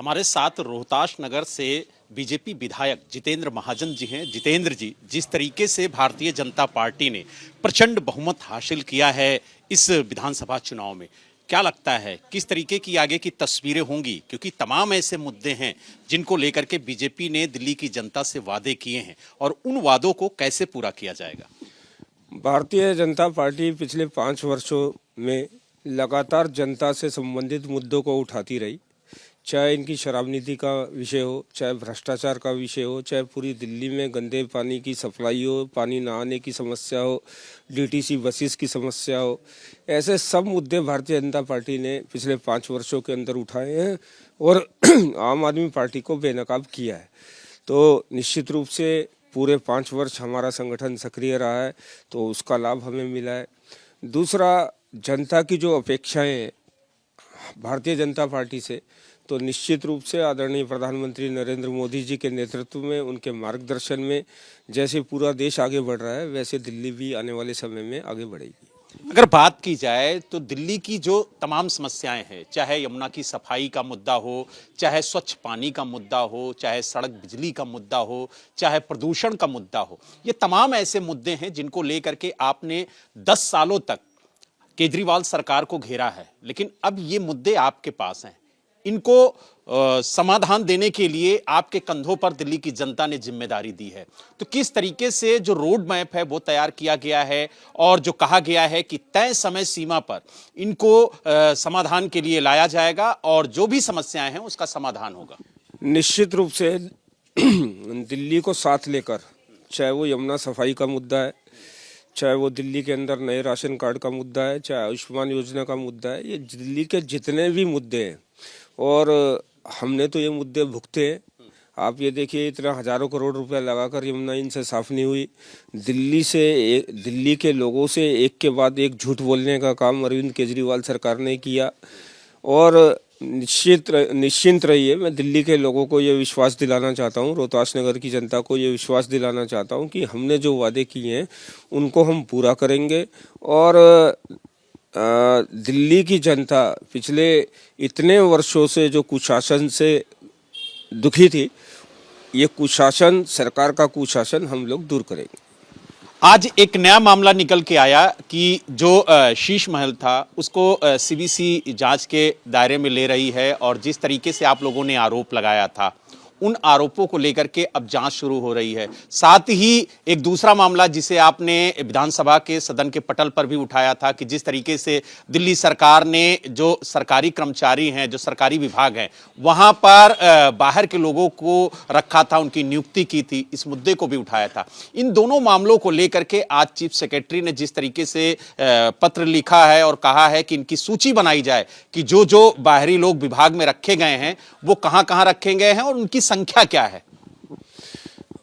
हमारे साथ रोहतास नगर से बीजेपी विधायक जितेंद्र महाजन जी हैं। जितेंद्र जी, जिस तरीके से भारतीय जनता पार्टी ने प्रचंड बहुमत हासिल किया है इस विधानसभा चुनाव में, क्या लगता है किस तरीके की आगे की तस्वीरें होंगी? क्योंकि तमाम ऐसे मुद्दे हैं जिनको लेकर के बीजेपी ने दिल्ली की जनता से वादे किए हैं और उन वादों को कैसे पूरा किया जाएगा? भारतीय जनता पार्टी पिछले 5 वर्षों में लगातार जनता से संबंधित मुद्दों को उठाती रही, चाहे इनकी शराब नीति का विषय हो, चाहे भ्रष्टाचार का विषय हो, चाहे पूरी दिल्ली में गंदे पानी की सप्लाई हो, पानी न आने की समस्या हो, डीटीसी बसेस की समस्या हो। ऐसे सब मुद्दे भारतीय जनता पार्टी ने पिछले 5 वर्षों के अंदर उठाए हैं और आम आदमी पार्टी को बेनकाब किया है। तो निश्चित रूप से पूरे 5 वर्ष हमारा संगठन सक्रिय रहा है, तो उसका लाभ हमें मिला है। दूसरा, जनता की जो अपेक्षाएं हैं भारतीय जनता पार्टी से, तो निश्चित रूप से आदरणीय प्रधानमंत्री नरेंद्र मोदी जी के नेतृत्व में, उनके मार्गदर्शन में जैसे पूरा देश आगे बढ़ रहा है, वैसे दिल्ली भी आने वाले समय में आगे बढ़ेगी। अगर बात की जाए तो दिल्ली की जो तमाम समस्याएं हैं, चाहे यमुना की सफाई का मुद्दा हो, चाहे स्वच्छ पानी का मुद्दा हो, चाहे सड़क बिजली का मुद्दा हो, चाहे प्रदूषण का मुद्दा हो, ये तमाम ऐसे मुद्दे हैं जिनको लेकर के आपने 10 सालों तक केजरीवाल सरकार को घेरा है। लेकिन अब ये मुद्दे आपके पास हैं, इनको समाधान देने के लिए आपके कंधों पर दिल्ली की जनता ने जिम्मेदारी दी है। तो किस तरीके से जो रोड मैप है वो तैयार किया गया है और जो कहा गया है कि तय समय सीमा पर इनको समाधान के लिए लाया जाएगा और जो भी समस्याएं हैं उसका समाधान होगा? निश्चित रूप से दिल्ली को साथ लेकर, चाहे वो यमुना सफाई का मुद्दा है, चाहे वो दिल्ली के अंदर नए राशन कार्ड का मुद्दा है, चाहे आयुष्मान योजना का मुद्दा है, ये दिल्ली के जितने भी मुद्दे हैं और हमने तो ये मुद्दे भुगते हैं। आप ये देखिए, इतना हजारों करोड़ रुपया लगाकर यमुना इनसे साफ नहीं हुई। दिल्ली के लोगों से एक के बाद एक झूठ बोलने का काम अरविंद केजरीवाल सरकार ने किया। और निश्चिंत रहिए, मैं दिल्ली के लोगों को ये विश्वास दिलाना चाहता हूँ, रोहतास नगर की जनता को ये विश्वास दिलाना चाहता हूँ कि हमने जो वादे किए हैं उनको हम पूरा करेंगे। और दिल्ली की जनता पिछले इतने वर्षों से जो कुशासन से दुखी थी, ये कुशासन, सरकार का कुशासन हम लोग दूर करेंगे। आज एक नया मामला निकल के आया कि जो शीश महल था उसको सीबीसी जांच के दायरे में ले रही है और जिस तरीके से आप लोगों ने आरोप लगाया था, उन आरोपों को लेकर के अब जांच शुरू हो रही है। साथ ही एक दूसरा मामला जिसे आपने विधानसभा के सदन के पटल पर भी उठाया था कि जिस तरीके से दिल्ली सरकार ने जो सरकारी कर्मचारी हैं, जो सरकारी विभाग हैं, वहां पर बाहर के लोगों को रखा था, उनकी नियुक्ति की थी, इस मुद्दे को भी उठाया था। इन दोनों मामलों को लेकर के आज चीफ सेक्रेटरी ने जिस तरीके से पत्र लिखा है और कहा है कि इनकी सूची बनाई जाए कि जो जो बाहरी लोग विभाग में रखे गए हैं वो कहां कहां रखे गए हैं और उनकी संख्या क्या है।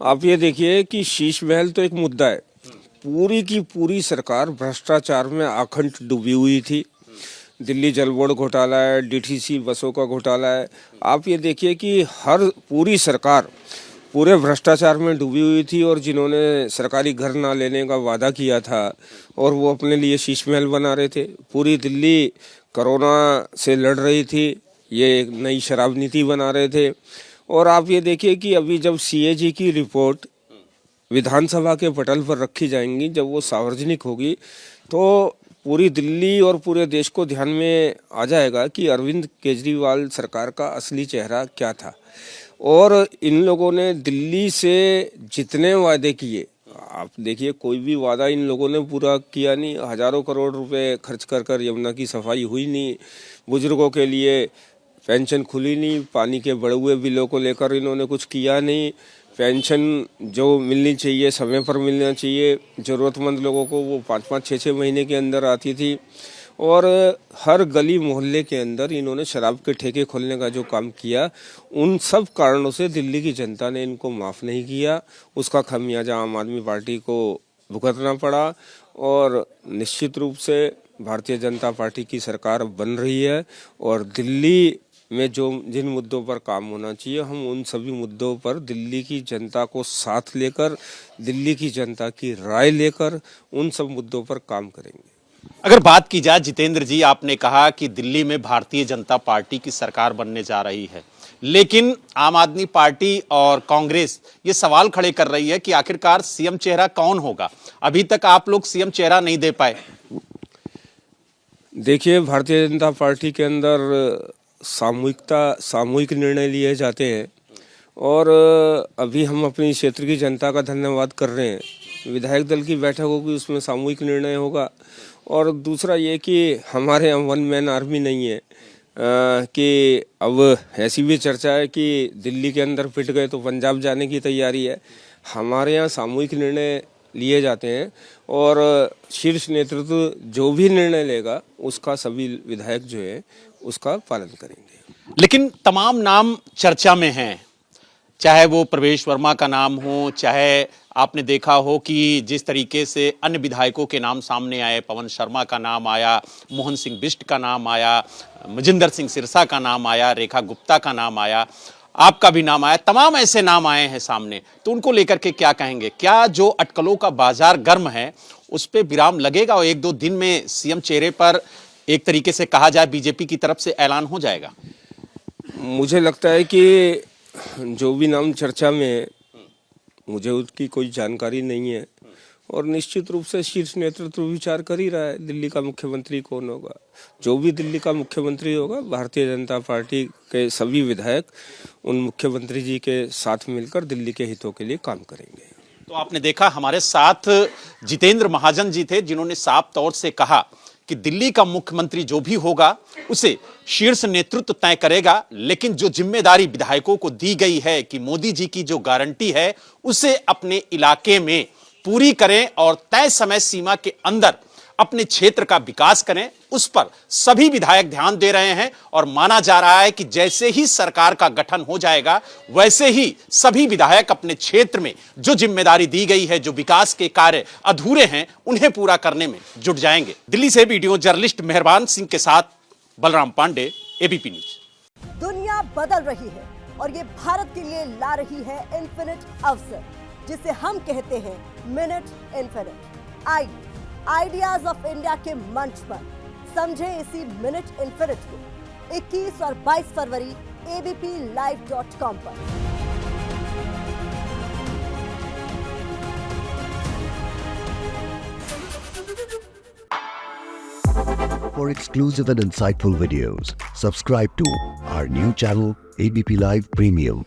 आप ये देखिए कि शीश महल तो एक मुद्दा है, पूरी की पूरी सरकार भ्रष्टाचार में आखंड डूबी हुई थी। दिल्ली जल बोर्ड घोटाला है, डीटीसी बसों का घोटाला है। आप ये देखिए कि पूरी सरकार पूरे भ्रष्टाचार में डूबी हुई थी और जिन्होंने सरकारी घर ना लेने का वादा किया था और वो अपने लिए शीश महल बना रहे थे। पूरी दिल्ली कोरोना से लड़ रही थी, ये एक नई शराब नीति बना रहे थे। और आप ये देखिए कि अभी जब सीएजी की रिपोर्ट विधानसभा के पटल पर रखी जाएंगी, जब वो सार्वजनिक होगी, तो पूरी दिल्ली और पूरे देश को ध्यान में आ जाएगा कि अरविंद केजरीवाल सरकार का असली चेहरा क्या था। और इन लोगों ने दिल्ली से जितने वादे किए, आप देखिए कोई भी वादा इन लोगों ने पूरा किया नहीं। हजारों करोड़ रुपए खर्च कर यमुना की सफाई हुई नहीं, बुजुर्गों के लिए पेंशन खुली नहीं, पानी के बढ़े हुए बिलों को लेकर इन्होंने कुछ किया नहीं। पेंशन जो मिलनी चाहिए समय पर मिलना चाहिए, ज़रूरतमंद लोगों को वो 5-5, 6-6 महीने के अंदर आती थी। और हर गली मोहल्ले के अंदर इन्होंने शराब के ठेके खोलने का जो काम किया, उन सब कारणों से दिल्ली की जनता ने इनको माफ़ नहीं किया। उसका खामियाजा आम आदमी पार्टी को भुगतना पड़ा। और निश्चित रूप से भारतीय जनता पार्टी की सरकार बन रही है और दिल्ली में जिन मुद्दों पर काम होना चाहिए, हम उन सभी मुद्दों पर दिल्ली की जनता को साथ लेकर, दिल्ली की जनता की राय लेकर उन सब मुद्दों पर काम करेंगे। अगर बात की जाए जितेंद्र जी, आपने कहा कि दिल्ली में भारतीय जनता पार्टी की सरकार बनने जा रही है, लेकिन आम आदमी पार्टी और कांग्रेस ये सवाल खड़े कर रही है कि आखिरकार सीएम चेहरा कौन होगा। अभी तक आप लोग सीएम चेहरा नहीं दे पाए। देखिए, भारतीय जनता पार्टी के अंदर सामूहिक निर्णय लिए जाते हैं और अभी हम अपनी क्षेत्र की जनता का धन्यवाद कर रहे हैं। विधायक दल की बैठक होगी, उसमें सामूहिक निर्णय होगा। और दूसरा ये कि हमारे यहाँ वन मैन आर्मी नहीं है कि अब ऐसी भी चर्चा है कि दिल्ली के अंदर पिट गए तो पंजाब जाने की तैयारी है। हमारे यहाँ सामूहिक निर्णय लिए जाते हैं और शीर्ष नेतृत्व जो भी निर्णय लेगा उसका सभी विधायक जो है उसका पालन करेंगे। लेकिन तमाम नाम चर्चा में हैं, चाहे वो प्रवेश वर्मा का नाम हो, चाहे आपने देखा हो कि जिस तरीके से अन्य विधायकों के नाम सामने आए, पवन शर्मा का नाम आया, मोहन सिंह बिष्ट का नाम आया, मजिंदर सिंह सिरसा का नाम आया, रेखा गुप्ता का नाम आया, आपका भी नाम आया, तमाम ऐसे नाम आए हैं सामने। तो उनको लेकर के क्या कहेंगे? क्या जो अटकलों का बाजार गर्म है उस पर विराम लगेगा और एक दो दिन में सीएम चेहरे पर एक तरीके से कहा जाए बीजेपी की तरफ से ऐलान हो जाएगा? मुझे लगता है कि जो भी नाम चर्चा में है मुझे उसकी कोई जानकारी नहीं है और निश्चित रूप से शीर्ष नेतृत्व विचार कर ही रहा है दिल्ली का मुख्यमंत्री कौन होगा। जो भी दिल्ली का मुख्यमंत्री होगा, भारतीय जनता पार्टी के सभी विधायक उन मुख्यमंत्री जी के साथ मिलकर दिल्ली के हितों के लिए काम करेंगे। तो आपने देखा हमारे साथ जितेंद्र महाजन जी थे, जिन्होंने साफ तौर से कहा कि दिल्ली का मुख्यमंत्री जो भी होगा उसे शीर्ष नेतृत्व तय करेगा, लेकिन जो जिम्मेदारी विधायकों को दी गई है कि मोदी जी की जो गारंटी है उसे अपने इलाके में पूरी करें और तय समय सीमा के अंदर अपने क्षेत्र का विकास करें, उस पर सभी विधायक ध्यान दे रहे हैं। और माना जा रहा है कि जैसे ही सरकार का गठन हो जाएगा वैसे ही सभी विधायक अपने क्षेत्र में जो जिम्मेदारी दी गई है, जो विकास के कार्य अधूरे हैं, उन्हें पूरा करने में जुट जाएंगे। दिल्ली से वीडियो जर्नलिस्ट मेहरबान सिंह के साथ बलराम पांडे, एबीपी न्यूज। दुनिया बदल रही है और ये भारत के लिए ला रही है इन्फिनिट अवसर, जिसे हम कहते हैं मिनट इन्फिनिट। आइए आइडियाज ऑफ इंडिया के मंच पर समझे इसी मिनट इन्फिनिट को 21 और 22 फरवरी abplive.com पर। For exclusive and insightful videos, subscribe to our new channel ABP Live Premium.